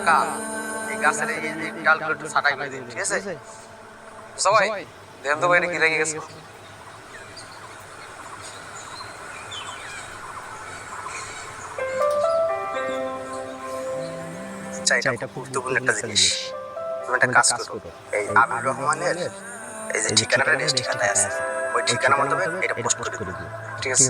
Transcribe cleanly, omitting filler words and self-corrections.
টাকা এই গাছের এই ডালগুলো একটু ছাটাই করে দিন, ঠিক আছে? সবাই দেখেন তো ভাই এটা কি লেগে গেছে। এটা গুরুত্বপূর্ণ একটা জিনিস। তুমি একটা কাজ করো, এই আবির রহমানের এই যে ঠিকানাটা ঠিকানায় আছে, ওই ঠিকানা মতো এটা পোস্ট করে দিও, ঠিক আছে?